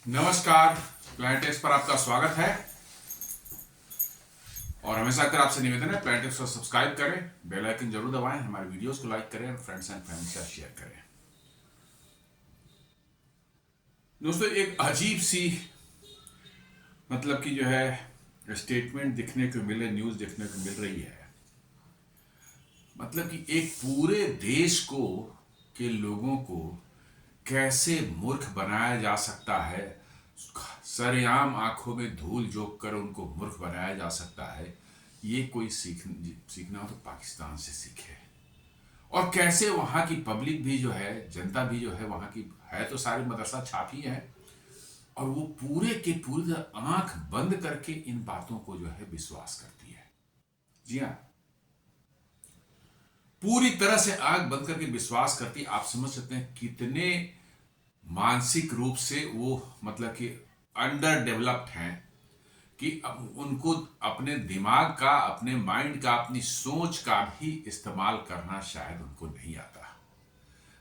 नमस्कार। प्लानिटेक्स पर आपका स्वागत है और हमेशा की तरह आपसे निवेदन है प्लानिटेक्स को सब्सक्राइब करें, बेल आइकन जरूर दबाएं, हमारे वीडियोस को लाइक करें और फ्रेंड्स एंड फैमिली के साथ शेयर करें। दोस्तों, एक अजीब सी मतलब कि जो है स्टेटमेंट देखने को मिले, न्यूज देखने को मिल रही है। मतलब कि एक पूरे देश को के लोगों को कैसे मूर्ख बनाया जा सकता है, सरेआम आंखों में धूल झोंक कर उनको मूर्ख बनाया जा सकता है। ये कोई सीखना हो तो पाकिस्तान से सीखे। और कैसे वहां की पब्लिक भी जो है, जनता भी जो है वहां की है, तो सारी मदरसा छापी है और वो पूरे के पूरी तरह आंख बंद करके इन बातों को जो है विश्वास करती है। जी हाँ, पूरी तरह से आंख बंद करके विश्वास करती। आप समझ सकते हैं कितने मानसिक रूप से वो मतलब कि अंडर डेवलप्ड हैं कि अब उनको अपने दिमाग का, अपने माइंड का, अपनी सोच का भी इस्तेमाल करना शायद उनको नहीं आता।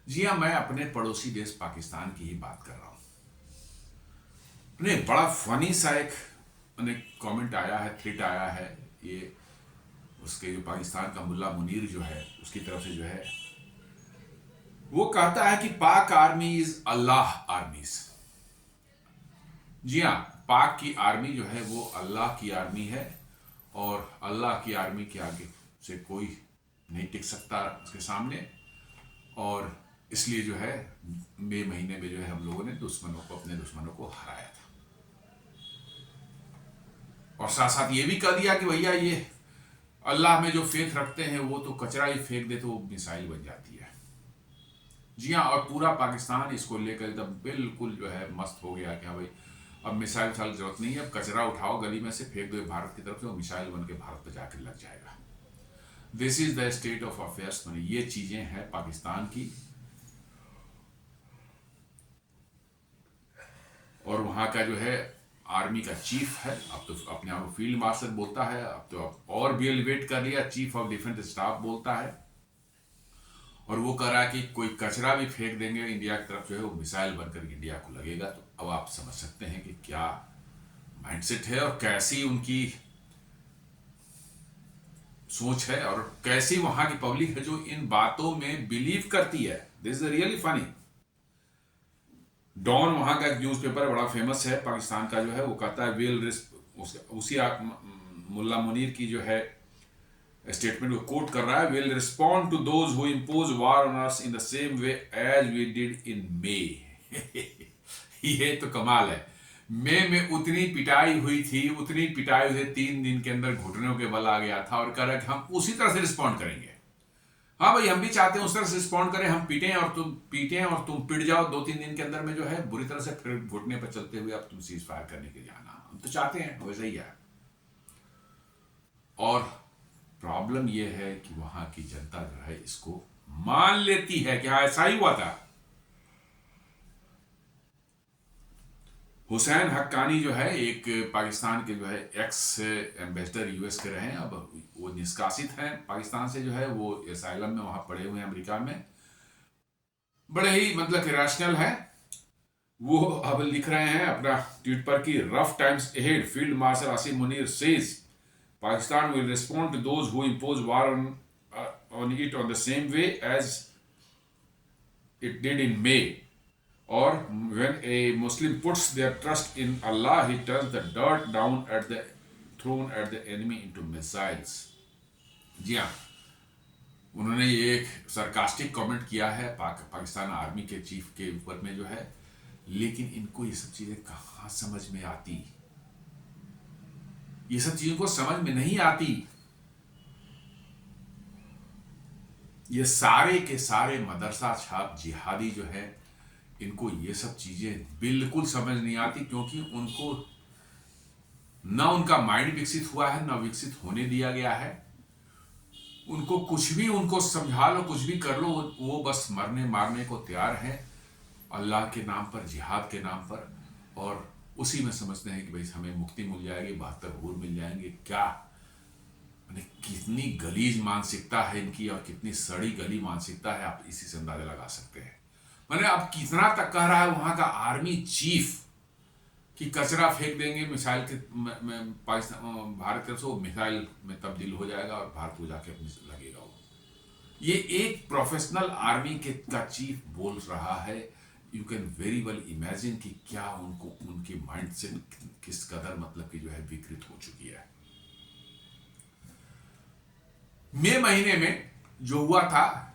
जी हाँ, मैं अपने पड़ोसी देश पाकिस्तान की ही बात कर रहा हूं। बड़ा फनी सा एक कमेंट आया है, ट्वीट आया है। ये उसके जो पाकिस्तान का मुल्ला मुनीर जो है उसकी तरफ से जो है, वो कहता है कि पाक आर्मी इज अल्लाह आर्मीज। जी हाँ, पाक की आर्मी जो है वो अल्लाह की आर्मी है और अल्लाह की आर्मी के आगे से कोई नहीं टिक सकता उसके सामने। और इसलिए जो है मई महीने में जो है हम लोगों ने अपने दुश्मनों को हराया था। और साथ साथ ये भी कह दिया कि भैया ये अल्लाह में जो फेथ रखते हैं वो तो कचरा ही फेंक दे तो वो मिसाइल बन जाती है। जी हाँ, और पूरा पाकिस्तान इसको लेकर एकदम बिल्कुल जो है मस्त हो गया कि हाँ भाई अब मिसाइल की जरूरत नहीं है, अब कचरा उठाओ गली में से फेंक दो भारत की तरफ से, वो मिसाइल बन के भारत पर जाकर लग जाएगा। This is the state of affairs. ये चीजें हैं पाकिस्तान की। और वहां का जो है आर्मी का चीफ है, अब तो अपने आप को फील्ड मार्शल बोलता है, अब तो और भी एलिवेट कर लिया, चीफ ऑफ डिफेंस स्टाफ बोलता है। और वो कह रहा है कि कोई कचरा भी फेंक देंगे इंडिया की तरफ जो है वो मिसाइल बनकर इंडिया को लगेगा। तो अब आप समझ सकते हैं कि क्या माइंडसेट है और कैसी उनकी सोच है और कैसी वहां की पब्लिक है जो इन बातों में बिलीव करती है। This is really funny. Dawn वहां का एक न्यूज़पेपर बड़ा फेमस है पाकिस्तान का जो है, वो कहता है उसी मुल्ला मुनीर की जो है स्टेटमेंट को कोट कर रहा है, will respond to those who impose war on us in the same way as we did in May. ये तो कमाल है। मई में उतनी पिटाई हुई थी, 3 दिन के अंदर घुटनों के बल आ गया था और कह रहा है कि हम उसी तरह से रिस्पॉन्ड करेंगे। हाँ भाई, हम भी चाहते हैं उस तरह से रिस्पॉन्ड करें, हम पीटें और तुम पिट जाओ 2-3 दिन के अंदर में जो है बुरी तरह से, फिर घुटने पर चलते हुए अब तुम सीज फायर करने के जाना, हम तो चाहते हैं वैसा ही है। और प्रॉब्लम यह है कि वहां की जनता जो है इसको मान लेती है कि हाँ ऐसा ही हुआ था। हुसैन हक्कानी जो है एक पाकिस्तान के जो है एक्स एम्बेसडर यूएस के रहे हैं, अब वो निष्कासित हैं पाकिस्तान से जो है, वो एसाइलम में वहां पड़े हुए हैं अमेरिका में। बड़े ही मतलब कि रैशनल है वो। अब लिख रहे हैं अपना ट्वीट पर कि rough times ahead, field marshal Asim Munir says Pakistan will respond to those who impose war on it on the same way as it did in May. Or when a Muslim puts their trust in Allah, he turns the dirt down at the thrown at the enemy into missiles. जी हाँ, उन्होंने ये एक sarcastic comment किया है Pakistan army के chief के ऊपर में जो है, लेकिन इनको ये सब चीजें कहाँ समझ में आती, ये सब चीजों को समझ में नहीं आती। ये सारे के सारे मदरसा छाप जिहादी जो है, इनको ये सब चीजें बिल्कुल समझ नहीं आती, क्योंकि उनको ना उनका माइंड विकसित हुआ है, ना विकसित होने दिया गया है। उनको कुछ भी उनको समझा लो, कुछ भी कर लो, वो बस मरने मारने को तैयार है अल्लाह के नाम पर, जिहाद के नाम पर। और उसी में समझते हैं कि भाई हमें मुक्ति मिल जाएगी, 72 हूर मिल जाएंगे। क्या कितनी गलीज मानसिकता है इनकी और कितनी सड़ी गली मानसिकता है, आप इसी से अंदाजा लगा सकते हैं। मैंने अब कितना तक कह रहा है वहां का आर्मी चीफ कि कचरा फेंक देंगे मिसाइल के पाकिस्तान भारत की तरफ से, वो मिसाइल में तब्दील हो जाएगा और भारत को जाके अपने से लगेगा वो। ये एक प्रोफेशनल आर्मी के का चीफ बोल रहा है। You can very well imagine कि क्या उनको उनके माइंड से किस कदर मतलब कि जो है विकृत हो चुकी है। मई महीने में जो हुआ था,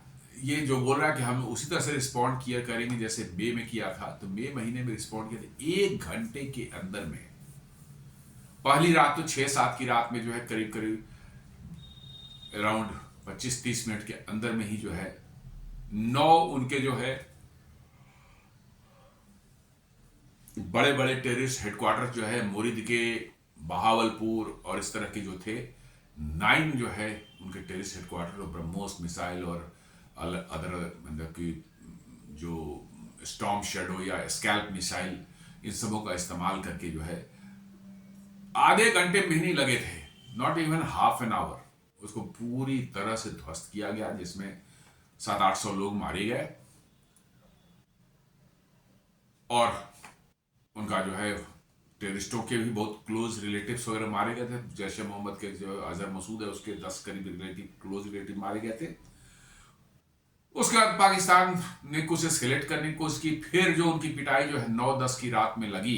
ये जो बोल रहा है कि हम उसी तरह से रिस्पॉन्ड किया करेंगे जैसे मई में किया था, तो मई महीने में रिस्पॉन्ड किया था 1 घंटे के अंदर में। पहली रात तो 6-7 की रात में जो है करीब करीब अराउंड 25-30 मिनट के अंदर में ही जो है 9 उनके जो है बड़े बड़े टेररिस्ट हेडक्वार्टर जो है मुरीद के, बहावलपुर और इस तरह के जो थे 9 जो है उनके टेररिस्ट हेडक्वार्टर और ब्रह्मोस मिसाइल और अदर मतलब कि जो स्टॉर्म शैडो या स्कैल्प मिसाइल, इन सबों का इस्तेमाल करके जो है आधे घंटे में नहीं लगे थे, not even half an hour, उसको पूरी तरह से ध्वस्त किया गया, जिसमें 700-800 लोग मारे गए और उनका जो है टेररिस्टों के भी बहुत क्लोज रिलेटिव्स वगैरह मारे गए थे। जैश ए मोहम्मद के जो अजहर मसूद है उसके 10 करीब रिलेटिव, क्लोज रिलेटिव मारे गए थे। उसके बाद पाकिस्तान ने कुछ एस्केलेट करने की कोशिश की, फिर जो उनकी पिटाई जो है 9-10 की रात में लगी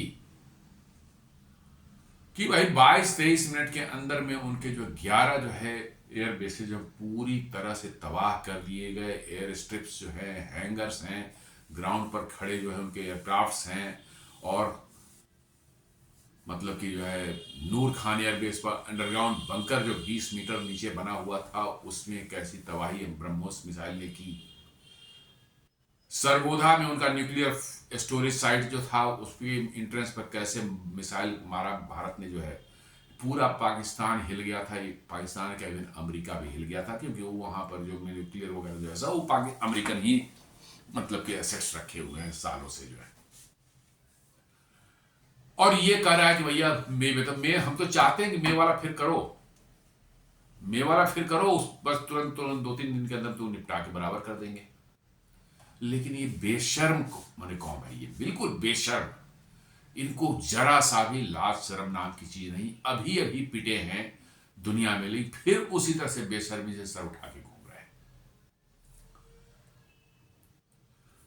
कि भाई 22-23 मिनट के अंदर में उनके जो 11 जो है एयर बेसेज जो पूरी तरह से तबाह कर दिए गए। एयर स्ट्रिप्स जो है, हैंगर्स हैं, ग्राउंड पर खड़े जो है उनके एयरक्राफ्ट्स हैं, और मतलब कि जो है नूर खान एयरबेस पर अंडरग्राउंड बंकर जो 20 मीटर नीचे बना हुआ था, उसमें कैसी तबाही ब्रह्मोस मिसाइल ने की। सरगोधा में उनका न्यूक्लियर स्टोरेज साइट जो था, उसके इंट्रेंस पर कैसे मिसाइल मारा भारत ने जो है। पूरा पाकिस्तान हिल गया था, ये पाकिस्तान का इवन अमेरिका भी हिल गया था, क्योंकि वो वहां पर जो न्यूक्लियर वगैरह जो है सब वो अमेरिकन ही मतलब कि एसेट्स रखे हुए हैं सालों से जो है। और ये कह रहा है कि भैया मैं हम तो चाहते हैं कि मे वाला फिर करो, मे वाला फिर करो, बस तुरंत तुरंत 2-3 दिन के अंदर तो निपटा के बराबर कर देंगे। लेकिन ये बेशर्म माने कौन है, ये बिल्कुल बेशर्म, इनको जरा सा भी लाज शर्म नाम की चीज नहीं। अभी अभी पिटे हैं दुनिया में, लेकिन फिर उसी तरह से बेशर्मी से सर उठा के घूम रहे हैं।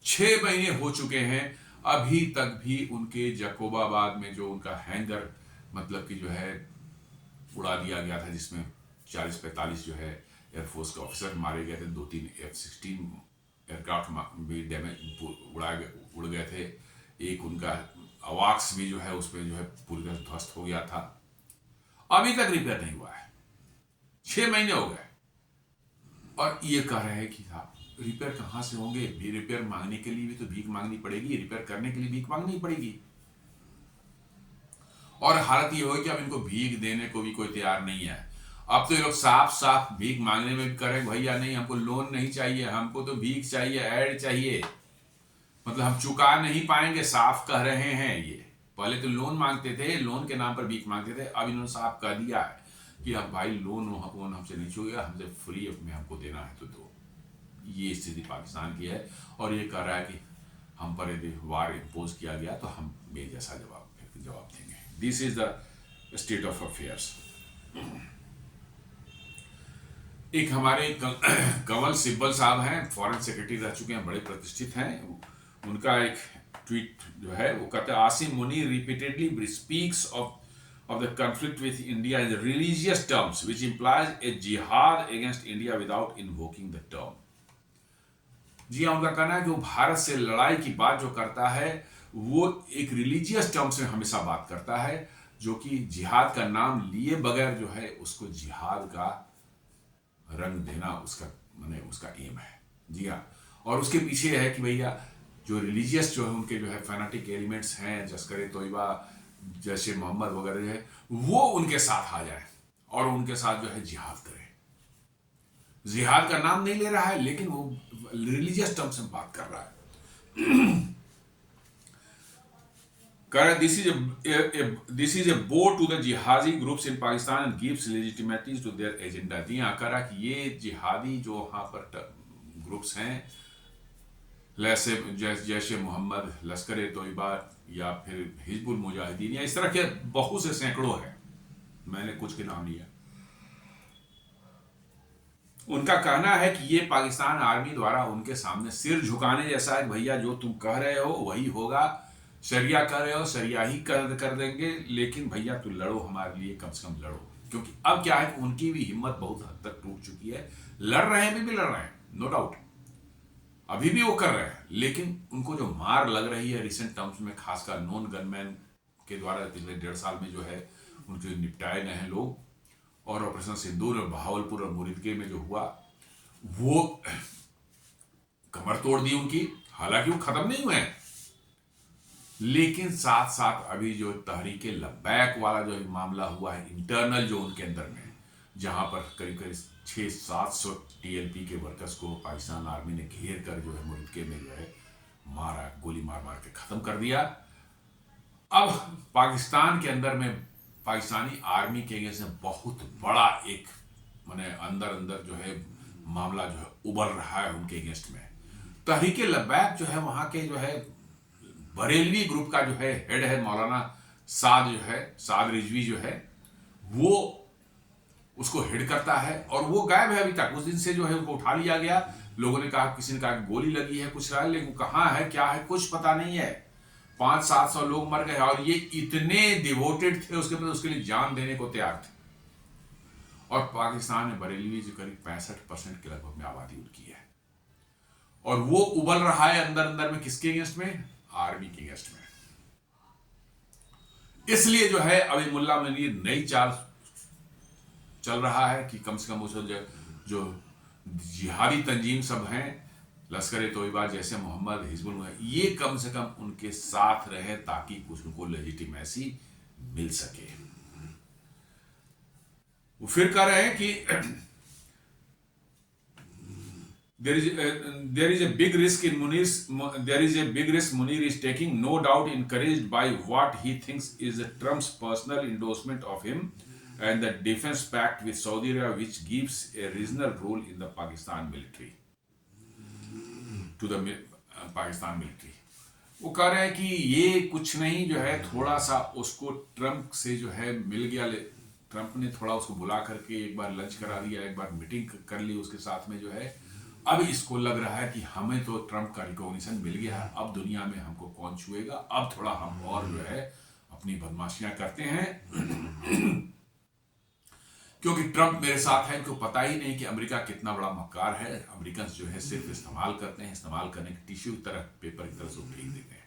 6 महीने हो चुके हैं, अभी तक भी उनके जकोबाबाद में जो उनका हैंगर मतलब कि जो है उड़ा दिया गया था, जिसमें 40-45 जो है एयरफोर्स के ऑफिसर मारे गए थे, 2-3 F-16 एयरक्राफ्ट भी डैमेज उड़ गए थे, एक उनका अवाक्स भी जो है उसमें जो है पूरी तरह ध्वस्त हो गया था। अभी तक रिपेयर नहीं हुआ है, 6 महीने हो गए, और ये कह रहे हैं कि साहब रिपेयर कहां से होंगे, भी रिपेयर मांगने के लिए भी तो भीख मांगनी पड़ेगी, रिपेयर करने के लिए भीख मांगनी पड़ेगी। और हालत ये हो कि अब इनको भीख देने को भी कोई तैयार नहीं है। अब तो ये लोग साफ साफ भीख मांगने में भी करें, भैया नहीं हमको लोन नहीं चाहिए, हमको तो भीख चाहिए, ऐड चाहिए, मतलब हम चुका नहीं पाएंगे, साफ कह रहे हैं ये। पहले तो लोन मांगते थे, लोन के नाम पर भीख मांगते थे, अब इन्होंने साफ कह दिया है कि अब भाई लोन हमसे नहीं छूएगा, हमसे फ्री में हमको देना है तो दो। ये स्थिति पाकिस्तान की है, और ये कह रहा है कि हम पर यदि वार इम्पोज किया गया तो हम बेजैसा जवाब देंगे। This is the state of affairs. एक हमारे कंवल सिब्बल साहब हैं, फॉरेन सेक्रेटरी रह चुके हैं, बड़े प्रतिष्ठित हैं। उनका एक ट्वीट जो है वो कहते हैं, Asim Munir repeatedly speaks of the conflict with India in religious terms, which implies a jihad against India without invoking the term. जी हाँ, उनका कहना है कि वो भारत से लड़ाई की बात जो करता है वो एक रिलीजियस टर्म्स में हमेशा बात करता है, जो कि जिहाद का नाम लिए बगैर जो है उसको जिहाद का रंग देना उसका एम है। जी हाँ, और उसके पीछे है कि भैया जो रिलीजियस जो है उनके जो है फैनाटिक एलिमेंट्स हैं, जश्कर तोयबा, जैसे मोहम्मद वगैरह जो है, वो उनके साथ आ जाए और उनके साथ जो है जिहाद करे। जिहाद का नाम नहीं ले रहा है, लेकिन वो रिलीजियस टर्म्स में बात कर रहा है। This is a blow to the jihadi groups in Pakistan and gives legitimacy to their agenda। जी हाँ, कह रहा कि ये जिहादी जो वहाँ पर ग्रुप्स हैं जैश ए मोहम्मद, लश्कर ए तोयबा या फिर हिजबुल मुजाहिदीन या इस तरह के बहुत से सैकड़ों हैं, मैंने कुछ के नाम लिया। उनका कहना है कि ये पाकिस्तान आर्मी द्वारा उनके सामने सिर झुकाने जैसा है। भैया जो तुम कह रहे हो वही होगा, शरिया कह रहे हो शरिया ही कर देंगे, लेकिन भैया तुम लड़ो हमारे लिए, कम से कम लड़ो। क्योंकि अब क्या है कि उनकी भी हिम्मत बहुत हद तक टूट चुकी है। लड़ रहे हैं, अभी भी लड़ रहे हैं, नो डाउट, अभी भी वो कर रहे हैं, लेकिन उनको जो मार लग रही है रिसेंट टर्म्स में, खासकर नॉन गनमैन के द्वारा पिछले 1.5 साल में जो है उनके निपटाए गए हैं लोग, और ऑपरेशन सिंदूर और बहावलपुर और मुरीदके में जो हुआ वो कमर तोड़ दी उनकी। हालांकि वो खत्म नहीं हुए हैं, लेकिन साथ साथ अभी जो तहरीके लब्बैक वाला जो मामला हुआ है इंटरनल, जो उनके अंदर में, जहां पर करीब करीब 600-700 टीएलपी के वर्कर्स को पाकिस्तान आर्मी ने घेर कर जो है मुरीदके में जो है मारा, गोली मार मार के खत्म कर दिया। अब पाकिस्तान के अंदर में पाकिस्तानी आर्मी के अगेंस्ट बहुत बड़ा एक माने अंदर अंदर जो है मामला जो है उबल रहा है उनके अगेंस्ट में। तहरीके लब्बैक जो है वहां के जो है बरेलवी ग्रुप का जो है हेड है मौलाना साद, जो है साद रिजवी जो है वो उसको हेड करता है, और वो गायब है अभी तक। उस दिन से जो है उनको उठा लिया गया। लोगों ने कहा, किसी ने कहा गोली लगी है, कुछ रहा है, लेकिन कहाँ है क्या है कुछ पता नहीं है। 500-700 लोग मर गए, और ये इतने डिवोटेड थे उसके प्रति, उसके लिए जान देने को तैयार थे। और पाकिस्तान में बरेलवी जो करीब 65% के लगभग में आबादी उनकी है, और वो उबल रहा है अंदर अंदर में किसके अगेंस्ट में? आर्मी के अगेंस्ट में। इसलिए जो है अभी मुल्ला मुनीर नई चाल चल रहा है कि कम से कम उस जो जिहादी तंजीम सब हैं, लश्कर ए तोयबा जैसे मोहम्मद, हिजबुल, ये कम से कम उनके साथ रहे ताकि कुछ उनको लेजिटिमेसी मिल सके। वो फिर कह रहे हैं कि there is a big risk in Munir is taking, no doubt encouraged by what he thinks is Trump's personal endorsement of him and the defense pact with Saudi Arabia, which gives a regional role in the Pakistan military to the Pakistan military। वो कह रहे हैं कि ये कुछ नहीं जो है, थोड़ा सा उसको ट्रंप से जो है मिल गया, ट्रंप ने थोड़ा उसको बुला करके एक बार लंच करा दिया, एक बार मीटिंग कर ली उसके साथ में जो है। अब इसको लग रहा है कि हमें तो ट्रंप का रिकॉग्निशन मिल गया है, अब दुनिया में हमको कौन छुएगा, अब थोड़ा हम और जो है अपनी बदमाशियां करते हैं। क्योंकि ट्रंप मेरे साथ है, इनको पता ही नहीं कि अमेरिका कितना बड़ा मक्कार है। अमेरिकन जो है सिर्फ इस्तेमाल करते हैं, इस्तेमाल करने के टिश्यू की तरह, पेपर की तरह से फेंक देते हैं।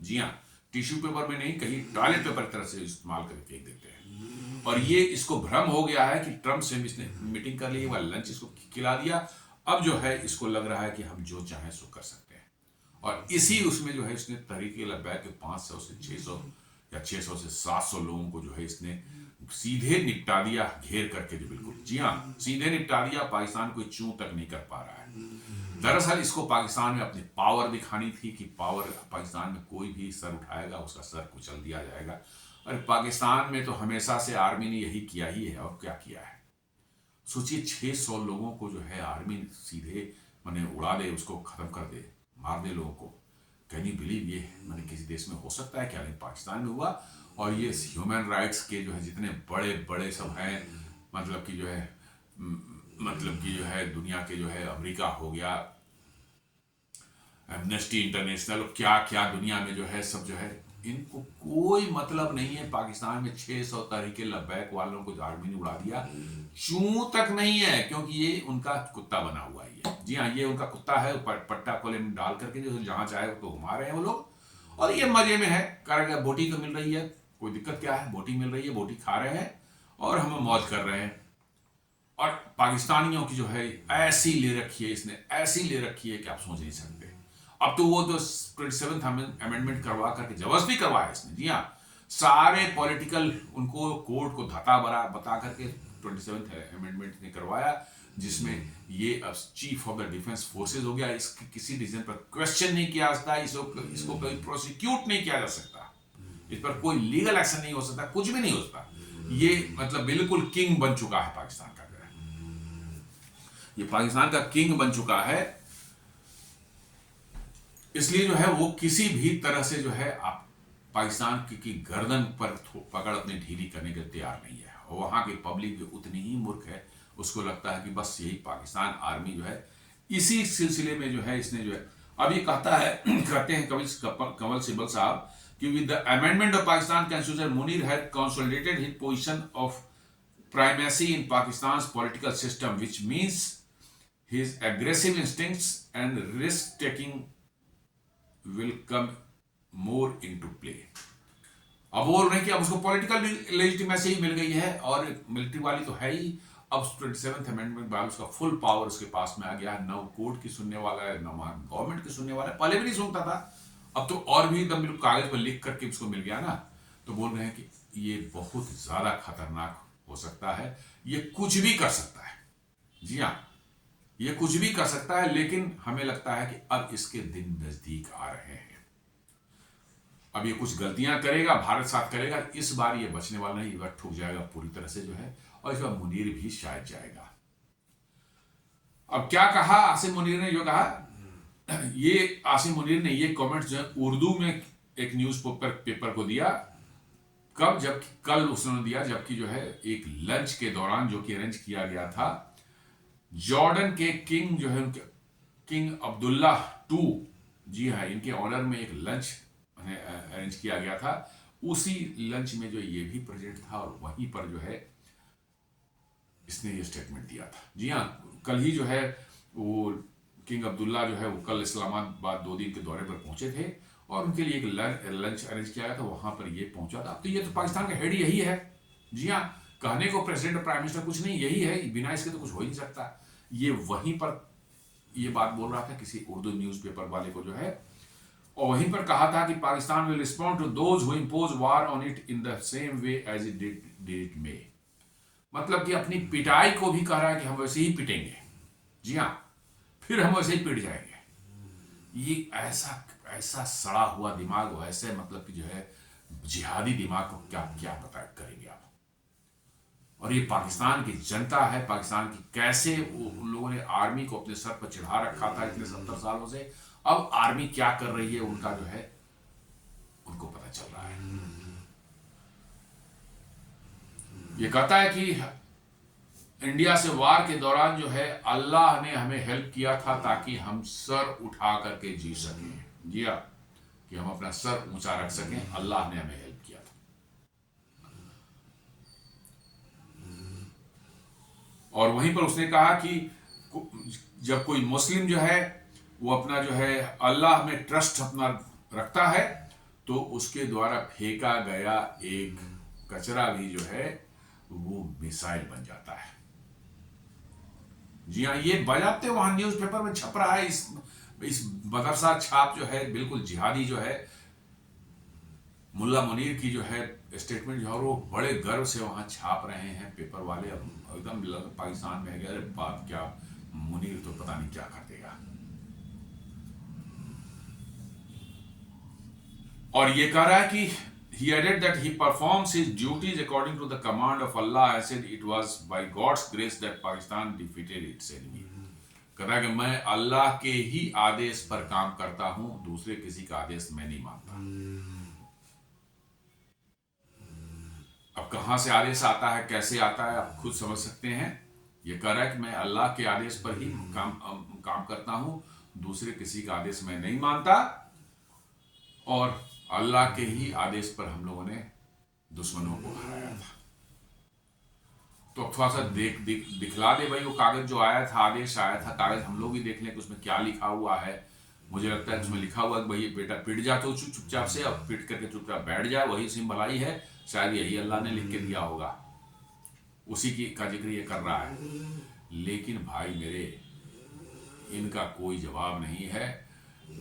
जी हाँ, टिश्यू पेपर में नहीं, कहीं टॉयलेट पेपर की तरह से इस्तेमाल करके फेंक देते हैं। और ये इसको भ्रम हो गया है कि ट्रंप से इसने मीटिंग कर ली, वह लंच इसको खिला दिया, अब जो है इसको लग रहा है कि हम जो चाहें सो कर सकते हैं। और इसी उसमें जो है इसने तहरीके लब्बैक के 500 से 600 या 600 से 700 लोगों को जो है इसने सीधे निपटा दिया, घेर करके। जो बिल्कुल, जी हाँ, सीधे निपटा दिया। पाकिस्तान कोई चूं तक नहीं कर पा रहा है। दरअसल इसको पाकिस्तान में अपनी पावर दिखानी थी कि पावर, पाकिस्तान में कोई भी सर उठाएगा उसका सर कुचल दिया जाएगा। और पाकिस्तान में तो हमेशा से आर्मी ने यही किया ही है, और क्या किया है। सोचिए 600 लोगों को जो है आर्मी सीधे मैंने उड़ा दे, उसको खत्म कर दे, मार दे लोगों को। Can you believe? ये मैंने किसी देश में हो सकता है क्या? नहीं, पाकिस्तान में हुआ। और ये ह्यूमन राइट्स के जो है जितने बड़े बड़े सब हैं, मतलब कि जो है दुनिया के जो है, अमेरिका हो गया, एमनेस्टी इंटरनेशनल, क्या क्या दुनिया में जो है सब जो है, इनको कोई मतलब नहीं है। पाकिस्तान में 600 तहरीके लब्बैक वालों को आर्मी ने उड़ा दिया, चूं तक नहीं है, क्योंकि ये उनका कुत्ता बना हुआ है। जी हाँ, ये उनका कुत्ता है, पट्टा कोले में डाल करके जो जहां चाहे तो घुमा रहे हैं वो लोग, और ये मजे में है। कारण बोटी तो मिल रही है, कोई दिक्कत क्या है, बोटी मिल रही है, बोटी खा रहे हैं और हम मौज कर रहे हैं। और पाकिस्तानियों की जो है ऐसी ले रखी है इसने, ऐसी ले रखी है कि आप सोच नहीं सकते। अब तो वो जो 27th अमेंडमेंट करवा करके जबरदस्ती करवाया इसने। जी हाँ, सारे पॉलिटिकल उनको कोर्ट को धता बता करके 27th अमेंडमेंट ने करवाया, जिसमें ये अब chief of the defence forces हो गया। इसके किसी डिसीजन पर क्वेश्चन नहीं किया जा सकता, इसको कभी प्रोसिक्यूट नहीं किया जा सकता, इस पर कोई लीगल एक्शन नहीं हो सकता, कुछ भी नहीं हो सकता। ये मतलब बिल्कुल किंग बन चुका है पाकिस्तान का, ये पाकिस्तान का किंग बन चुका है। इसलिए जो है वो किसी भी तरह से जो है आप पाकिस्तान की गर्दन पर पकड़ अपनी ढीली करने के लिए तैयार नहीं है। और वहां की पब्लिक भी उतनी ही मूर्ख है, उसको लगता है कि बस यही पाकिस्तान आर्मी जो है, इसी सिलसिले में जो है इसने जो है अब ये कहता है कहते हैं कंवल सिब्बल साहब कि with the amendment of Pakistan constitution Munir had consolidated his position of primacy in Pakistan's political system, which means his aggressive instincts and risk taking will come more into play. अब बोल रहे हैं कि अब उसको पॉलिटिकल लेजिटिमेसी ही मिल गई है और मिलिट्री वाली तो है ही। अब 27th अमेंडमेंट बाद उसका फुल पावर उसके पास में आ गया है, न कोर्ट की सुनने वाला है न गवर्नमेंट की सुनने वाला है। पहले भी नहीं सुनता था, अब तो और भी एकदम बिल्कुल कागज पर लिख करके उसको मिल गया ना। तो बोल रहे हैं कि ये बहुत ज्यादा खतरनाक हो सकता है, ये कुछ भी कर सकता है। जी हाँ, ये कुछ भी कर सकता है, लेकिन हमें लगता है कि अब इसके दिन नजदीक आ रहे हैं। अब ये कुछ गलतियां करेगा, भारत साथ करेगा, इस बार ये बचने वाला नहीं, ये ठुक जाएगा पूरी तरह से जो है। और इस बार मुनीर भी शायद जाएगा। अब क्या कहा आसिम मुनीर ने, जो कहा ये आसिम मुनीर ने ये कमेंट जो है उर्दू में एक न्यूज पेपर को दिया। कब? जब कल उसने दिया, जबकि जो है एक लंच के दौरान जो कि अरेंज किया गया था जॉर्डन के किंग जो है किंग अब्दुल्ला टू, जी हाँ, इनके ऑनर में एक लंच अरेंज किया गया था। उसी लंच में जो ये भी प्रेजेंट था और वहीं पर जो है इसने ये स्टेटमेंट दिया था। जी हाँ, कल ही जो है वो किंग अब्दुल्ला जो है वो कल इस्लामाबाद 2 दिन के दौरे पर पहुंचे थे और उनके लिए एक लंच अरेंज किया गया था, वहां पर ये पहुंचा था। तो ये तो पाकिस्तान का हेड यही है। जी हाँ, कहने को प्रेसिडेंट और प्राइम मिनिस्टर कुछ नहीं, यही है, बिना इसके तो कुछ हो ही नहीं सकता। ये वहीं पर ये बात बोल रहा था किसी उर्दू न्यूज़पेपर वाले को जो है, और वहीं पर कहा था कि Pakistan will respond to those who impose war on it in the same way as it did it May. मतलब कि अपनी पिटाई को भी कह रहा है कि हम वैसे ही पिटेंगे। जी हाँ, फिर हम वैसे ही पिट जाएंगे। ये ऐसा ऐसा सड़ा हुआ दिमाग हो, ऐसे मतलब कि जो है जिहादी दिमाग को क्या क्या पता करेंगे आप। और ये पाकिस्तान की जनता है, पाकिस्तान की कैसे उन लोगों ने आर्मी को अपने सर पर चढ़ा रखा था इतने 70 सालों से, अब आर्मी क्या कर रही है उनका जो है उनको पता चल रहा है। ये कहता है कि इंडिया से वार के दौरान जो है अल्लाह ने हमें हेल्प किया था ताकि हम सर उठा करके जी सकें। जी हाँ, कि हम अपना सर ऊंचा रख सकें, अल्लाह ने हमें हेल्प किया था। और वहीं पर उसने कहा कि जब कोई मुस्लिम जो है वो अपना जो है अल्लाह में ट्रस्ट अपना रखता है तो उसके द्वारा फेंका गया एक कचरा भी जो है वो मिसाइल बन जाता है। जी हाँ, ये बजाते वहां न्यूज़पेपर में छप रहा है, इस मदरसा छाप जो है बिल्कुल जिहादी जो है मुल्ला मुनीर की जो है स्टेटमेंट जो है वो बड़े गर्व से वहां छाप रहे हैं पेपर वाले। एकदम पाकिस्तान में है, अरे बाप, क्या मुनीर तो पता नहीं क्या कर देगा। और ये कह रहा है कि he added that he performs his duties according to the command of Allah. I said it was by God's grace that Pakistan defeated its enemy. कह रहा है कि मैं अल्लाह के ही आदेश पर काम करता हूं, दूसरे किसी का आदेश मैं नहीं मानता। अब कहां से आदेश आता है, कैसे आता है, आप खुद समझ सकते हैं। ये कह रहा है कि मैं अल्लाह के आदेश पर ही काम करता हूं, दूसरे किसी का आदेश मैं नहीं मानता, और अल्लाह के ही आदेश पर हम लोगों ने दुश्मनों को हराया था। तो थोड़ा सा दिखला दे भाई वो कागज जो आया था, आदेश आया था, कागज हम लोग भी देख लें कि उसमें क्या लिखा हुआ है। मुझे लगता है उसमें लिखा हुआ है कि भाई बेटा पिट जा तो चुपचाप से, अब पिट करके चुपचाप बैठ जाए, वही सिम भलाई है। शायद यही अल्लाह ने लिख के दिया होगा, उसी की का जिक्र ये कर रहा है। लेकिन भाई मेरे, इनका कोई जवाब नहीं है।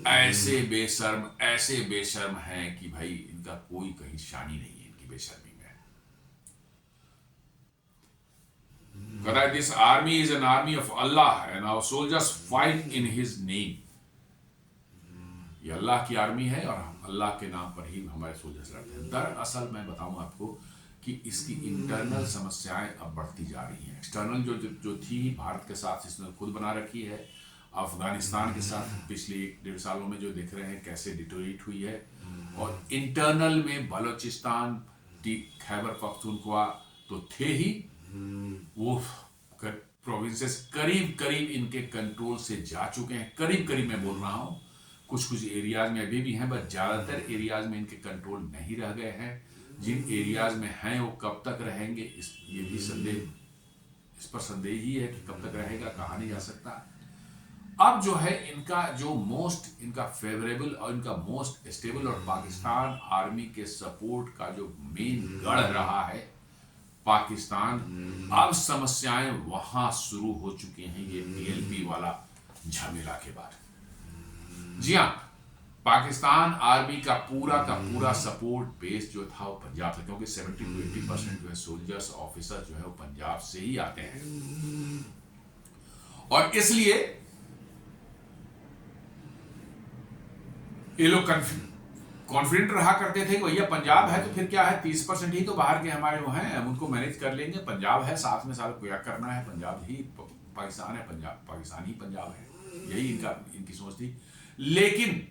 ऐसे बेशर्म हैं कि भाई इनका कोई कहीं शानी नहीं है इनकी बेशर्मी में। कहता है this army is an army of Allah and our soldiers fight in his name. ये अल्लाह की आर्मी है और हम अल्लाह के नाम पर ही हमारे सोल्जर्स लड़ते हैं। दरअसल मैं बताऊं आपको कि इसकी इंटरनल समस्याएं अब बढ़ती जा रही हैं। एक्सटर्नल जो थी भारत के साथ इसने खुद बना रखी है, अफगानिस्तान के साथ पिछले 1-1.5 सालों में जो देख रहे हैं कैसे डिटोरेट हुई है, और इंटरनल में बलूचिस्तान, खैबर पख्तूनख्वा तो थे ही, वो प्रोविंसेस करीब करीब इनके कंट्रोल से जा चुके हैं, करीब करीब मैं बोल रहा हूँ। कुछ कुछ एरियाज में अभी भी हैं, बट ज़्यादातर एरियाज में इनके कंट्रोल नहीं रह गए हैं। जिन एरियाज में हैं वो कब तक रहेंगे, ये भी इस पर संदेह ही है कि कब तक रहेगा, कहा नहीं जा सकता। अब जो है इनका जो मोस्ट इनका फेवरेबल और इनका मोस्ट स्टेबल और पाकिस्तान आर्मी के सपोर्ट का जो मेन गढ़ रहा है पाकिस्तान, अब समस्याएं वहां शुरू हो चुकी हैं ये टीएलपी वाला झमेला के बाद। जी हाँ, पाकिस्तान आर्मी का पूरा सपोर्ट बेस जो था वो पंजाब से, क्योंकि 70 to 80% जो है सोल्जर्स ऑफिसर जो है वो पंजाब से ही आते हैं, और इसलिए ये लोग कॉन्फिडेंट रहा करते थे कि भैया पंजाब है तो फिर क्या है, 30% ही तो बाहर के हमारे वो हैं, हम उनको मैनेज कर लेंगे, पंजाब है साथ में सारा क्या करना है, पंजाब ही पाकिस्तान है, पंजाब पाकिस्तान ही पंजाब है, यही इनकी सोच थी। लेकिन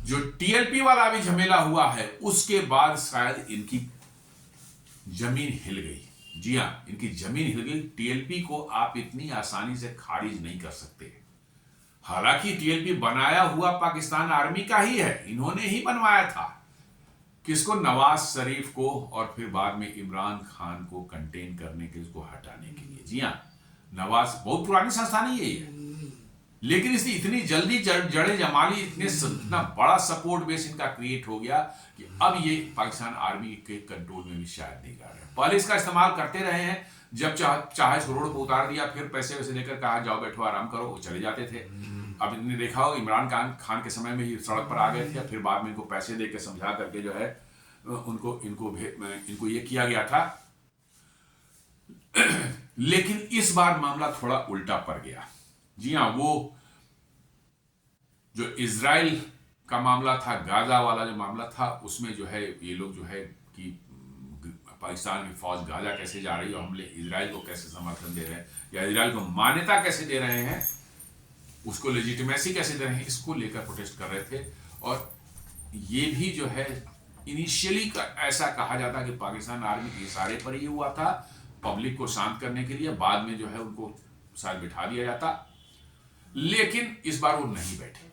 जो टीएलपी वाला भी झमेला हुआ है उसके बाद शायद इनकी जमीन हिल गई। जी हां, इनकी जमीन हिल गई। टीएलपी को आप इतनी आसानी से खारिज नहीं कर सकते। हालांकि टीएलपी बनाया हुआ पाकिस्तान आर्मी का ही है, इन्होंने ही बनवाया था, किसको, नवाज शरीफ को, और फिर बाद में इमरान खान को कंटेन करने के लिए, उसको हटाने के लिए। जी हाँ, नवाज बहुत पुरानी संस्था नहीं है ये, लेकिन इसने इतनी जल्दी जड़े जमा ली, इतना बड़ा सपोर्ट बेस इनका क्रिएट हो गया कि अब ये पाकिस्तान आर्मी के कंट्रोल में भी शायद नहीं कर रहे। पहले इसका इस्तेमाल करते रहे हैं, जब चाहे रोड पर उतार दिया, फिर पैसे वैसे देकर कहा जाओ बैठो आराम करो, वो चले जाते थे। अब इन्होंने देखा हो इमरान खान के समय में ही सड़क पर आ गए थे, फिर बाद में इनको पैसे देकर समझा करके जो है इनको ये किया गया था। लेकिन इस बार मामला थोड़ा उल्टा पड़ गया। जी हाँ, वो जो इजराइल का मामला था, गाजा वाला जो मामला था, उसमें जो है ये लोग जो है कि पाकिस्तान की फौज गाजा कैसे जा रही है, और हमले इजराइल को कैसे समर्थन दे रहे हैं, या इजराइल को मान्यता कैसे दे रहे हैं, उसको लेजिटिमेसी कैसे दे रहे हैं, इसको लेकर प्रोटेस्ट कर रहे थे। और ये भी जो है इनिशियली ऐसा कहा जाता कि पाकिस्तान आर्मी के इशारे पर ही हुआ था, पब्लिक को शांत करने के लिए, बाद में जो है उनको शायद बिठा दिया जाता। लेकिन इस बार वो नहीं बैठे,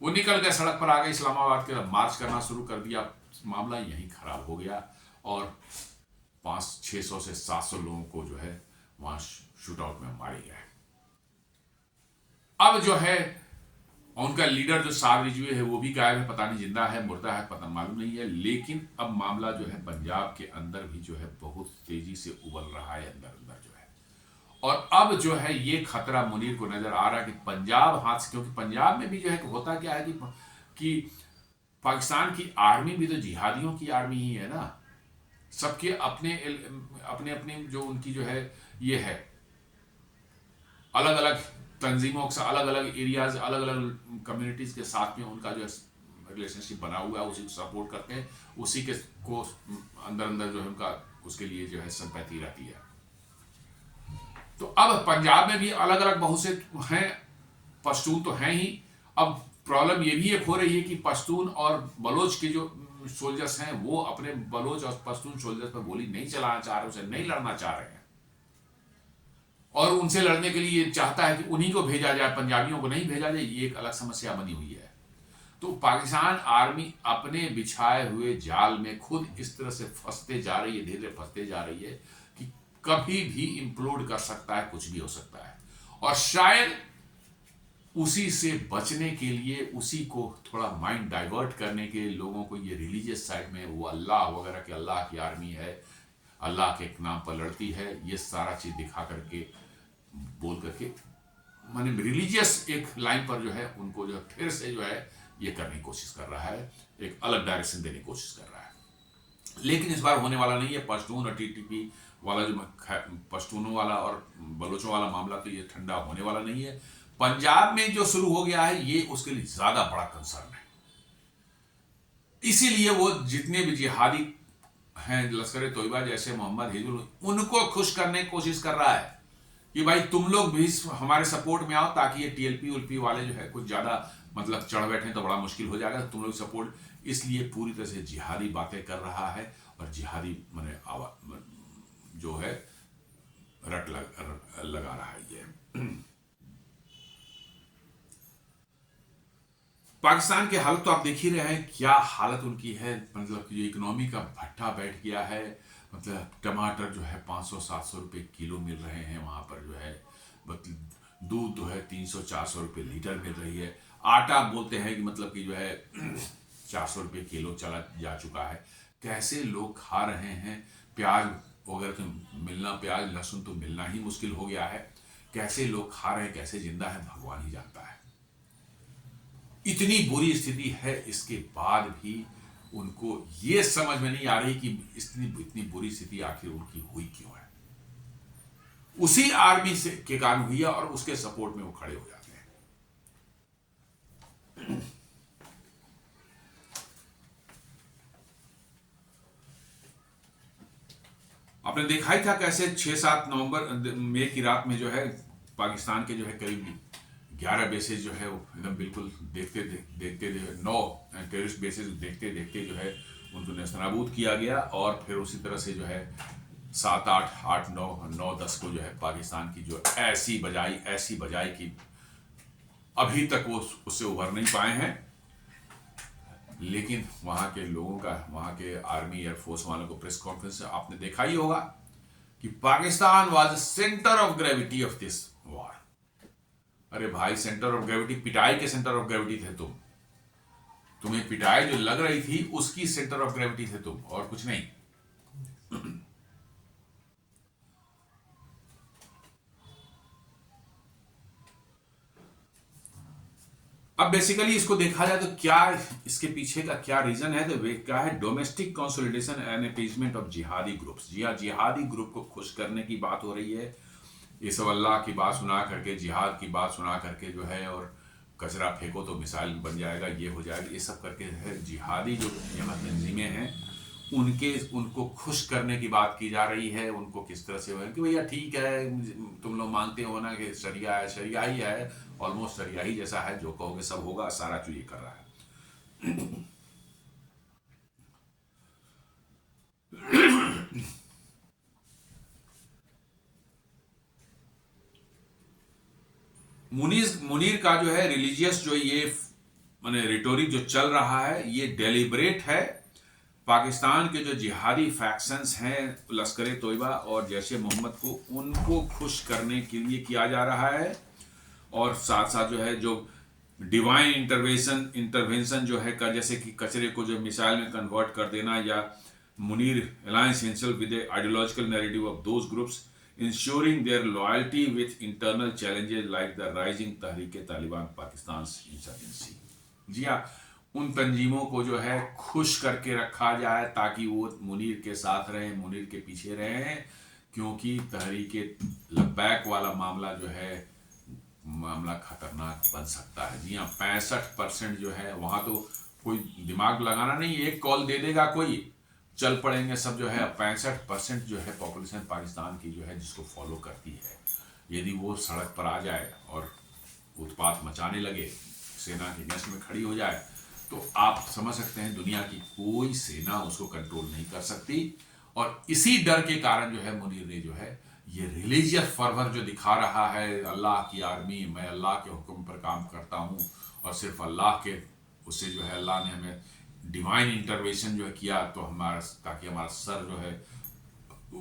वो निकल गए, सड़क पर आ गए, इस्लामाबाद के मार्च करना शुरू कर दिया। मामला यहीं खराब हो गया और 500-600 से 700 लोगों को जो है वहां शूटआउट में मारे गए। अब जो है उनका लीडर जो साद रिजवी है वो भी गायब है, पता नहीं जिंदा है मुर्दा है, पता मालूम नहीं है। लेकिन अब मामला जो है पंजाब के अंदर भी जो है बहुत तेजी से उबल रहा है अंदर अंदर जो है। और अब जो है ये खतरा मुनीर को नजर आ रहा है कि पंजाब हाथ से, क्योंकि पंजाब में भी जो है होता क्या है कि पाकिस्तान की आर्मी भी तो जिहादियों की आर्मी ही है ना, सबके अपने अपने अपने जो उनकी जो है ये है, अलग अलग तंजीमों के अलग अलग एरियाज, अलग अलग कम्युनिटीज के साथ में उनका जो रिलेशनशिप बना हुआ है, उसी को सपोर्ट करते हैं, उसी के को अंदर अंदर जो है उनका उसके लिए जो है सिंपैथी रहती है। तो अब पंजाब में भी अलग अलग बहुत से हैं, पश्तून तो हैं ही। अब प्रॉब्लम ये भी एक हो रही है कि पश्तून और बलोच के जो सोल्जर्स हैं वो अपने बलोच और पश्तून सोल्जर्स पर गोली नहीं चलाना चाह रहे, उसे नहीं लड़ना चाह रहे हैं, और उनसे लड़ने के लिए चाहता है कि उन्हीं को भेजा जाए, पंजाबियों को नहीं भेजा जाए। ये एक अलग समस्या बनी हुई है। तो पाकिस्तान आर्मी अपने बिछाए हुए जाल में खुद इस तरह से फंसते जा रही है, धीरे धीरे फंसते जा रही है कि कभी भी इंप्लोड कर सकता है, कुछ भी हो सकता है। और शायद उसी से बचने के लिए, उसी को थोड़ा माइंड डाइवर्ट करने के लिए लोगों को ये रिलीजियस साइड में वो अल्लाह वगैरह के, अल्लाह की आर्मी है, अल्लाह के नाम पर लड़ती है, ये सारा चीज दिखा करके बोल करके माने रिलीजियस एक लाइन पर जो है उनको जो फिर से जो है ये करने की कोशिश कर रहा है, एक अलग डायरेक्शन देने की कोशिश कर रहा है। लेकिन इस बार होने वाला नहीं है। पश्तून और टीटीपी वाला जो पश्तूनों वाला और बलोचों वाला मामला तो ये ठंडा होने वाला नहीं है। पंजाब में जो शुरू हो गया है ये उसके लिए ज्यादा बड़ा कंसर्न है। इसीलिए वो जितने भी जिहादी हैं, लश्कर-ए-तोयबा जैसे, मोहम्मद हिजबुल, उनको खुश करने की कोशिश कर रहा है कि भाई तुम लोग भी हमारे सपोर्ट में आओ, ताकि ये टीएलपी उल्पी वाले जो है कुछ ज्यादा मतलब चढ़ बैठे तो बड़ा मुश्किल हो जाएगा, तुम लोग सपोर्ट। इसलिए पूरी तरह से जिहादी बातें कर रहा है, और जिहादी मैंने जो है लगा रहा है ये। पाकिस्तान की हालत तो आप देख ही रहे हैं, क्या हालत उनकी है। मतलब कि इकोनॉमी का भट्टा बैठ गया है। मतलब टमाटर जो है 500-700 रुपये किलो मिल रहे हैं वहाँ पर जो है। मतलब दूध जो है 300-400 रुपये लीटर मिल रही है। आटा बोलते हैं कि मतलब कि जो है 400 रुपये किलो चला जा चुका है। कैसे लोग खा रहे हैं। प्याज वगैरह तो मिलना, प्याज लहसुन तो मिलना ही मुश्किल हो गया है। कैसे लोग खा रहे हैं, कैसे जिंदा है, भगवान ही जानता है। इतनी बुरी स्थिति है, इसके बाद भी उनको ये समझ में नहीं आ रही कि इतनी बुरी स्थिति आखिर उनकी हुई क्यों है। उसी आर्मी से के कारण हुई है, और उसके सपोर्ट में वो खड़े हो जाते हैं। आपने देखा ही था कैसे 6-7 नवंबर मई की रात में जो है पाकिस्तान के जो है करीब 11 बेसेस जो है वो एकदम बिल्कुल देखते 9 टेररिस्ट बेसेस देखते देखते जो है उनको नेस्तनाबूद किया गया। और फिर उसी तरह से जो है 7, 8, 9, 10 को जो है पाकिस्तान की जो ऐसी बजाई कि अभी तक वो उससे उभर नहीं पाए हैं। लेकिन वहाँ के लोगों का, वहाँ के आर्मी एयरफोर्स वालों को प्रेस कॉन्फ्रेंस से आपने देखा ही होगा कि Pakistan was centre of gravity of this war. अरे भाई, सेंटर ऑफ ग्रेविटी, पिटाई के सेंटर ऑफ ग्रेविटी थे तुम। तुम्हें पिटाई जो लग रही थी उसकी सेंटर ऑफ ग्रेविटी थे तुम, और कुछ नहीं। अब बेसिकली इसको देखा जाए तो क्या इसके पीछे का क्या रीजन है, तो वे क्या है, domestic consolidation and appeasement of जिहादी ग्रुप्स। जी हाँ, जिहादी ग्रुप को खुश करने की बात हो रही है। ये सब अल्लाह की बात सुना करके, जिहाद की बात सुना करके जो है, और कचरा फेंको तो मिसाइल बन जाएगा, ये हो जाएगा, ये सब करके है जिहादी जो यहाँ तंजीमें हैं उनको खुश करने की बात की जा रही है। उनको किस तरह से हो कि भैया ठीक है, तुम लोग मानते हो ना कि शरिया है, शरिया ही है, ऑलमोस्ट शरिया ही जैसा है, जो कहोगे सब होगा, सारा चीज ये कर रहा है। मुनीर का जो है रिलीजियस जो ये माने रिटोरिक जो चल रहा है, ये डेलिब्रेट है। पाकिस्तान के जो जिहादी फैक्शंस हैं, लश्कर तोयबा और जैश ए मोहम्मद को, उनको खुश करने के लिए किया जा रहा है। और साथ साथ जो है जो डिवाइन इंटरवेंशन जो है का, जैसे कि कचरे को जो मिसाइल में कन्वर्ट कर देना, या Munir aligns himself with the ideological narrative of those groups ensuring their loyalty with internal challenges like the rising Tehrik-e-Taliban Pakistan insurgency. जी हाँ, उन तंजीमों को जो है खुश करके रखा जाए ताकि वो मुनीर के साथ रहें, मुनीर के पीछे रहें, क्योंकि तहरीक-ए-लब्बैक वाला मामला जो है मामला खतरनाक बन सकता है। जी हाँ, 65% जो है वहाँ तो कोई दिमाग लगाना नहीं, एक कॉल दे देगा कोई, चल पड़ेंगे सब जो है। 65% जो है पॉपुलेशन पाकिस्तान की जो है जिसको फॉलो करती है, यदि वो सड़क पर आ जाए और उत्पात मचाने लगे, सेना के अगेंस्ट में खड़ी हो जाए, तो आप समझ सकते हैं दुनिया की कोई सेना उसको कंट्रोल नहीं कर सकती। और इसी डर के कारण जो है मुनीर ने जो है ये रिलीजियस फर्वर जो दिखा रहा है, अल्लाह की आर्मी, मैं अल्लाह के हुक्म पर काम करता हूँ, और सिर्फ अल्लाह के उससे जो है अल्लाह ने हमें डिवाइन इंटरवेंशन जो है किया, तो हमारा, ताकि हमारा सर जो है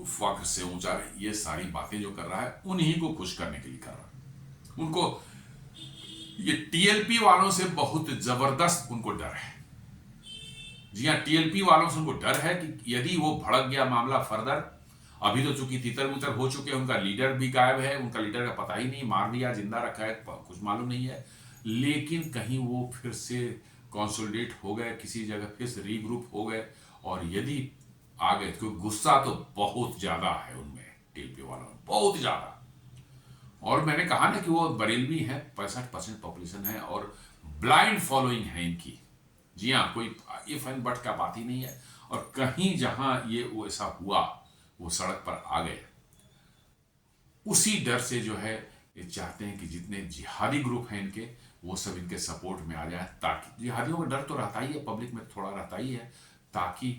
फख्र से ऊंचा रहे, ये सारी बातें जो कर रहा है उन्हीं को खुश करने के लिए कर रहा है। उनको ये टीएलपी वालों से बहुत जबरदस्त उनको डर है। जी हाँ, टीएलपी वालों से उनको डर है कि यदि वो भड़क गया मामला फर्दर, अभी तो चूंकि तितर बुतर हो चुके हैं, उनका लीडर भी गायब है, उनका लीडर का पता ही नहीं, मार दिया, जिंदा रखा है, कुछ मालूम नहीं है, लेकिन कहीं वो फिर से कंसोलिडेट हो गए किसी जगह, फिर से रीग्रुप हो गए, और यदि आ गए, क्योंकि गुस्सा तो बहुत ज्यादा है उनमें, टीएलपी वालों में बहुत ज्यादा। और मैंने कहा ना कि वो बरेलवी है, 65% पॉपुलेशन है, और ब्लाइंड फॉलोइंग है इनकी। जी हाँ, कोई इफ एंड बट का बात ही नहीं है। और कहीं जहां ये वो ऐसा हुआ, वो सड़क पर आ गए। उसी डर से जो है ये चाहते हैं कि जितने जिहादी ग्रुप हैं इनके, वो सब इनके सपोर्ट में आ जाए, ताकि जिहादियों का डर तो रहता ही है, पब्लिक में थोड़ा रहता ही है, ताकि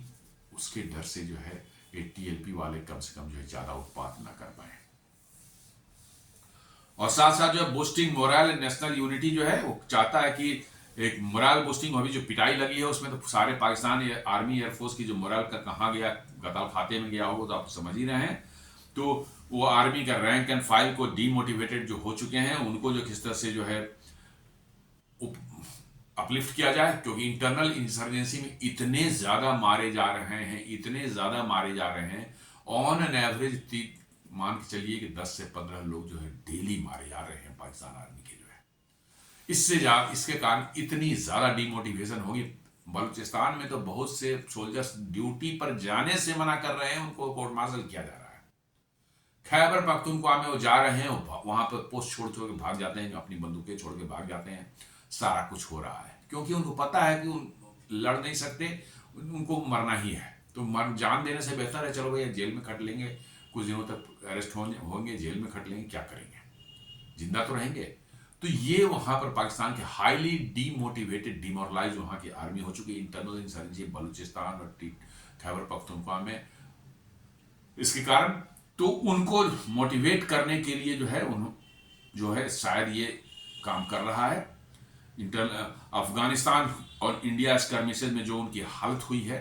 उसके डर से जो है ये टीएलपी वाले कम से कम जो है ज़्यादा उत्पात ना कर पाए। और साथ साथ जो है boosting moral and national unity जो है वो चाहता है कि एक मोरल बूस्टिंग, अभी जो पिटाई लगी है उसमें तो सारे पाकिस्तान आर्मी एयरफोर्स की जो मोरल का कहाँ गया, गताल खाते में गया होगा, तो आप समझ ही रहे हैं। तो वो आर्मी का रैंक एंड फाइल को डीमोटिवेटेड जो हो चुके हैं, उनको जो किस तरह से जो है अपलिफ्ट किया जाए, क्योंकि इंटरनल इंसर्जेंसी में इतने ज़्यादा मारे जा रहे हैं, इतने ज़्यादा मारे जा रहे हैं, ऑन एन एवरेज मान के चलिए कि 10 से 15 लोग जो है डेली मारे जा रहे हैं पाकिस्तान आर्मी के जो है। इसके कारण इतनी ज़्यादा डिमोटिवेशन होगी। बलूचिस्तान में तो बहुत से सोल्जर्स ड्यूटी पर जाने से मना कर रहे हैं, उनको कोर्ट मार्शल किया जा रहा है। खैबर पख्तूनख्वा में वो जा रहे हैं, वहां पर पोस्ट छोड़ छोड़ के भाग जाते हैं, अपनी बंदूकें छोड़ के भाग जाते हैं। सारा कुछ हो रहा है क्योंकि उनको पता है कि लड़ नहीं सकते, उनको मरना ही है। तो जान देने से बेहतर है चलो भैया जेल में खट लेंगे, कुछ दिनों तक अरेस्ट होंगे, जेल में खट लेंगे, क्या करेंगे, जिंदा तो रहेंगे। तो ये वहां पर पाकिस्तान के हाईली डीमोटिवेटेड, डिमोरलाइज वहां की आर्मी हो चुकी है। इंटरनल इंसर्जेंसी बलूचिस्तान और खैबर पख्तूनख्वा में, इसके कारण तो उनको मोटिवेट करने के लिए जो है शायद ये काम कर रहा है। अफगानिस्तान और इंडिया स्कर्मिसेज में जो उनकी हालत हुई है,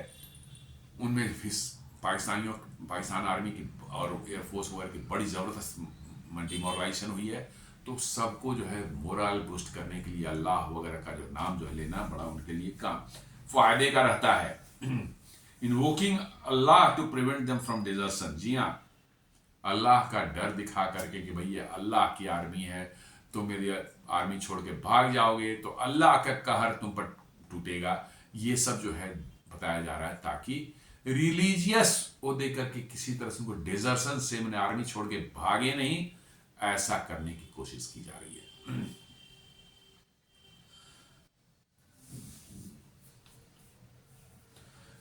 उनमें भी पाकिस्तान आर्मी की और एयरफोर्स वगैरह की बड़ी ज़बरदस्त डिमोरलाइजेशन हुई है। तो सबको जो है मोरल बूस्ट करने के लिए अल्लाह वगैरह का जो नाम जो है लेना बड़ा उनके लिए काम फायदे का रहता है। इन्वोकिंग अल्लाह to prevent them from desertion. जी हाँ, अल्लाह का डर दिखा करके कि भैया अल्लाह की आर्मी है, तो मेरी आर्मी छोड़ के भाग जाओगे तो अल्लाह का कहर तुम पर टूटेगा। ये सब जो है बताया जा रहा है ताकि रिलीजियस वो देकर के किसी तरह से उनको डिजर्शन से, मैंने आर्मी छोड़ के भागे नहीं, ऐसा करने की कोशिश की जा रही है।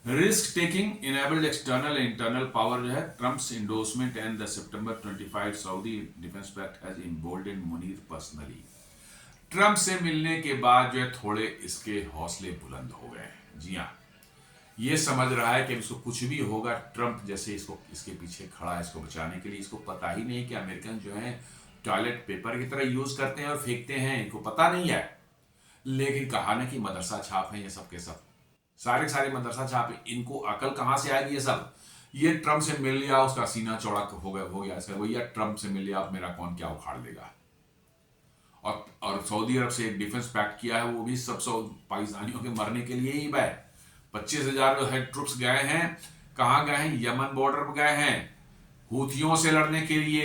Risk taking enabled external and internal power जो है, Trump's endorsement and the September 25 Saudi defence pact has emboldened Munir personally. Trump से मिलने के बाद जो है थोड़े इसके हौसले बुलंद हो गए। जी हाँ, ये समझ रहा है कि इसको कुछ भी होगा, ट्रम्प जैसे इसके पीछे खड़ा है इसको बचाने के लिए। इसको पता ही नहीं कि अमेरिकन जो है टॉयलेट पेपर की तरह यूज करते हैं और फेंकते हैं, इनको पता नहीं है। लेकिन कहा ना कि मदरसा छाप है ये सब के सब, सारे मदरसा छाप है। इनको अकल कहां से आएगी? ये ट्रम्प से मिल लिया, उसका सीना चौड़ा हो गया इसका, भैया ट्रम्प से मिल लिया, अब मेरा कौन क्या उखाड़ लेगा। और सऊदी अरब से एक डिफेंस पैक्ट किया है, वो भी सब पाकिस्तानियों के मरने के लिए ही है। 25,000 जो है ट्रुप्स गए हैं, कहाँ गए हैं? यमन बॉर्डर पर गए हैं हूथियों से लड़ने के लिए।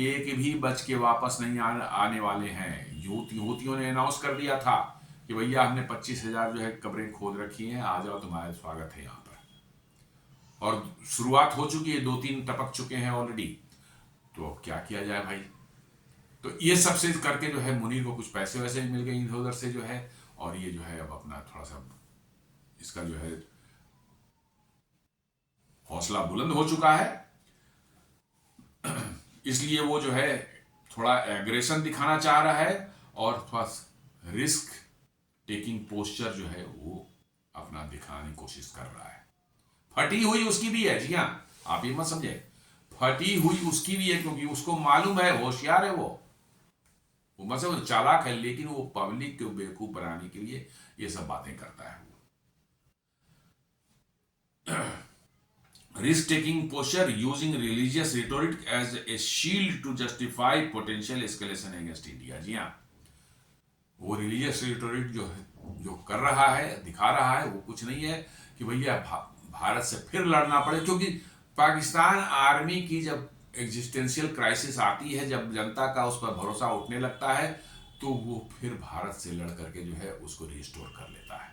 एक भी बच के वापस नहीं आने वाले हैं। हूथियों ने अनाउंस कर दिया था कि भैया हमने 25,000 जो है कब्रें खोद रखी हैं, आ जाओ, तुम्हारा स्वागत है यहाँ पर। और शुरुआत हो चुकी है, 2-3 टपक चुके हैं ऑलरेडी। तो अब क्या किया जाए भाई? तो ये सबसे करके जो है मुनीर को कुछ पैसे वैसे मिल गए इधर उधर से जो है, और ये जो है अब अपना थोड़ा सा इसका जो है हौसला बुलंद हो चुका है। इसलिए वो जो है थोड़ा एग्रेशन दिखाना चाह रहा है और थोड़ा रिस्क टेकिंग पोस्चर जो है वो अपना दिखाने की कोशिश कर रहा है। फटी हुई उसकी भी है। जी हाँ, आप ये मत समझे, फटी हुई उसकी भी है, क्योंकि उसको मालूम है, होशियार है वो मतलब चालाक है, लेकिन वो पब्लिक को बेवकूफ बनाने के लिए ये सब बातें करता है। Risk taking posture using religious rhetoric as a shield to justify potential escalation against India। जी हाँ, वो रिलीजियस रिटोरिक जो कर रहा है, दिखा रहा है, वो कुछ नहीं है कि भैया भारत से फिर लड़ना पड़े। क्योंकि पाकिस्तान आर्मी की जब एग्जिस्टेंशियल क्राइसिस आती है, जब जनता का उस पर भरोसा उठने लगता है, तो वो फिर भारत से लड़ करके जो है उसको रिस्टोर कर लेता है।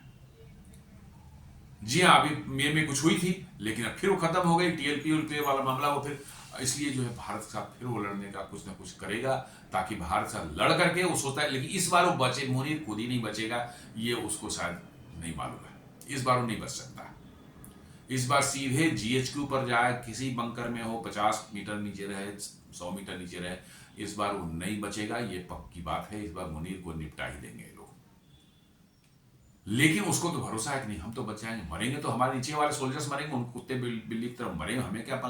जी हाँ, अभी मे में कुछ हुई थी, लेकिन अब फिर वो खत्म हो गई। टीएलपी वाला मामला वो फिर, इसलिए जो है भारत के साथ फिर वो लड़ने का कुछ ना कुछ करेगा, ताकि भारत से लड़ करके वो सोचता है। लेकिन इस बार वो बचे, मुनीर खुद ही नहीं बचेगा, ये उसको शायद नहीं मालूम है। इस बार वो नहीं बच सकता। इस बार सीधे जीएचक्यू पर जाए, किसी बंकर में हो, 50 मीटर नीचे रहे, 100 मीटर नीचे रहे, इस बार वो नहीं बचेगा, ये पक्की बात है। इस बार मुनीर को निपटा ही देंगे ये लोग। लेकिन उसको तो भरोसा है कि नहीं, हम तो बच जाएंगे, मरेंगे तो हमारे नीचे वाले सोल्जर्स मरेंगे, उन कुत्ते बिल्ली की तरफ मरेंगे, हमें क्या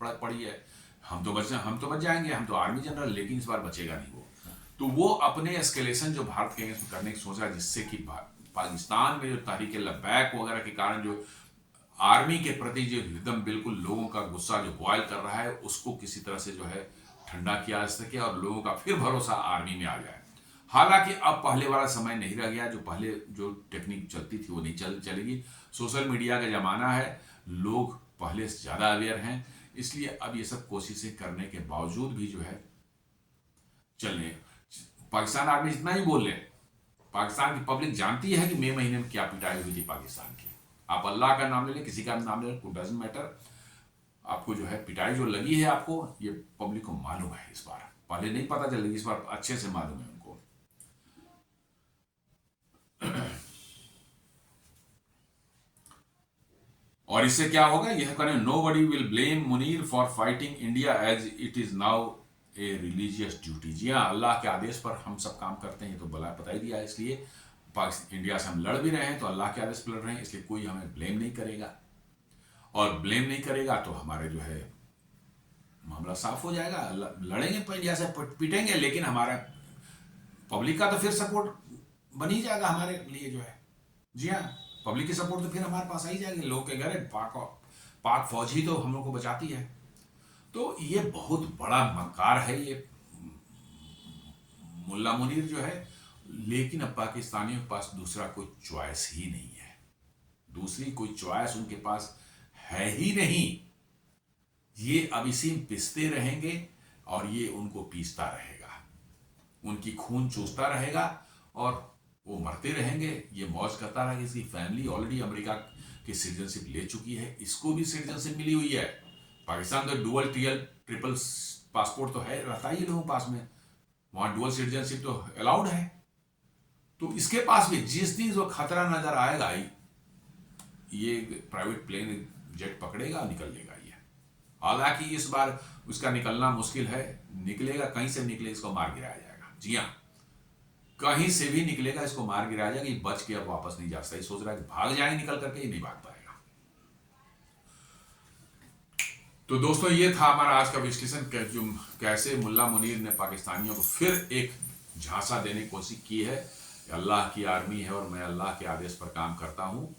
पड़ी है, हम तो बच जाएंगे, हम तो आर्मी जनरल। लेकिन इस बार बचेगा नहीं वो। तो वो अपने एस्केलेशन जो भारत के अगेंस्ट करने की सोच रहा है, जिससे कि पाकिस्तान में जो तहरीक लब्बैक वगैरह के कारण जो आर्मी के प्रति जो एकदम बिल्कुल लोगों का गुस्सा जो बॉयल कर रहा है, उसको किसी तरह से जो है ठंडा किया जा सके और लोगों का फिर भरोसा आर्मी में आ जाए। हालांकि अब पहले वाला समय नहीं रह गया, जो पहले जो टेक्निक चलती थी वो नहीं चलेगी। सोशल मीडिया का जमाना है, लोग पहले से ज़्यादा अवेयर हैं, इसलिए अब ये सब कोशिशें करने के बावजूद भी जो है चलने, पाकिस्तान आर्मी जितना ही बोल ले, पाकिस्तान की पब्लिक जानती है कि मई महीने में क्या पिटाई हुई थी पाकिस्तान की। आप अल्लाह का नाम ले लें, किसी का नाम ले लें, डजंट मैटर, आपको जो है पिटाई जो लगी है आपको, ये पब्लिक को मालूम है। इस बार पहले नहीं पता चलेगी, इस बार अच्छे से मालूम है उनको। और इससे क्या होगा, यह करें, nobody will blame Munir for fighting India as it is now a religious duty. जी हाँ, अल्लाह के आदेश पर हम सब काम करते हैं, ये तो बता ही दिया है। इसलिए इंडिया से हम लड़ भी रहे हैं तो अल्लाह के आदेश पर लड़ रहे हैं, इसलिए कोई हमें ब्लेम नहीं करेगा। और ब्लेम नहीं करेगा तो हमारे जो है मामला साफ हो जाएगा। लड़ेंगे तो इंडिया से पीटेंगे, लेकिन हमारा पब्लिक का तो फिर सपोर्ट बन ही जाएगा हमारे लिए जो है। जी हाँ, पब्लिक की सपोर्ट तो फिर हमारे पास आ ही जाएगी। लोग के घर पाक फौज ही तो हम लोग को बचाती है। तो ये बहुत बड़ा मकार है ये मुल्ला मुनीर जो है। लेकिन अब पाकिस्तानियों के पास दूसरा कोई चॉइस ही नहीं है, दूसरी कोई चॉइस उनके पास है ही नहीं। ये अब इसी में पिसते रहेंगे और ये उनको पीसता रहेगा, उनकी खून चूसता रहेगा और वो मरते रहेंगे। ये मौज करता रहेगा। इसकी फैमिली ऑलरेडी अमेरिका की सिटीजनशिप ले चुकी है, इसको भी सिटीजनशिप मिली हुई है। पाकिस्तान तो डुअल ट्रिपल पासपोर्ट तो है, रहता ही लोगों के पास में, वहां डुअल सिटीजनशिप तो अलाउड है। तो इसके पास भी जिस दिन जो खतरा नजर आएगा, ये प्राइवेट प्लेन जेट पकड़ेगा, निकल लेगा ये। हालांकि इस बार उसका निकलना मुश्किल है, निकलेगा कहीं से निकले, इसको मार गिराया जाएगा। जी हाँ, कहीं से भी निकलेगा, इसको मार गिराया जाएगा। ये बच के अब वापस नहीं जा सकता, सोच रहा है कि भाग जाए निकल करके, ये नहीं भाग पाएगा। तो दोस्तों, ये था हमारा आज का विश्लेषण, जो कैसे मुल्ला मुनीर ने पाकिस्तानियों को फिर एक झांसा देने की कोशिश की है। अल्लाह की आर्मी है और मैं अल्लाह के आदेश पर काम करता हूँ,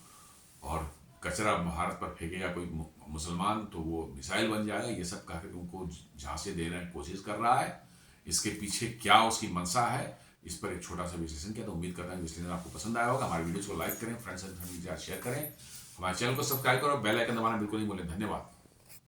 और कचरा भारत पर फेंकेगा कोई मुसलमान तो वो मिसाइल बन जाएगा, ये सब कहकर उनको झांसे देने की कोशिश कर रहा है। इसके पीछे क्या उसकी मंशा है, इस पर एक छोटा सा विश्लेषण किया। तो उम्मीद करता हूँ विश्लेषण आपको पसंद आया होगा। हमारे वीडियोस को लाइक करें, फ्रेंड्स एंड फैमिली के साथ शेयर करें, हमारे चैनल को सब्सक्राइब करो, बेल आइकन दबाना बिल्कुल नहीं भूलें। धन्यवाद।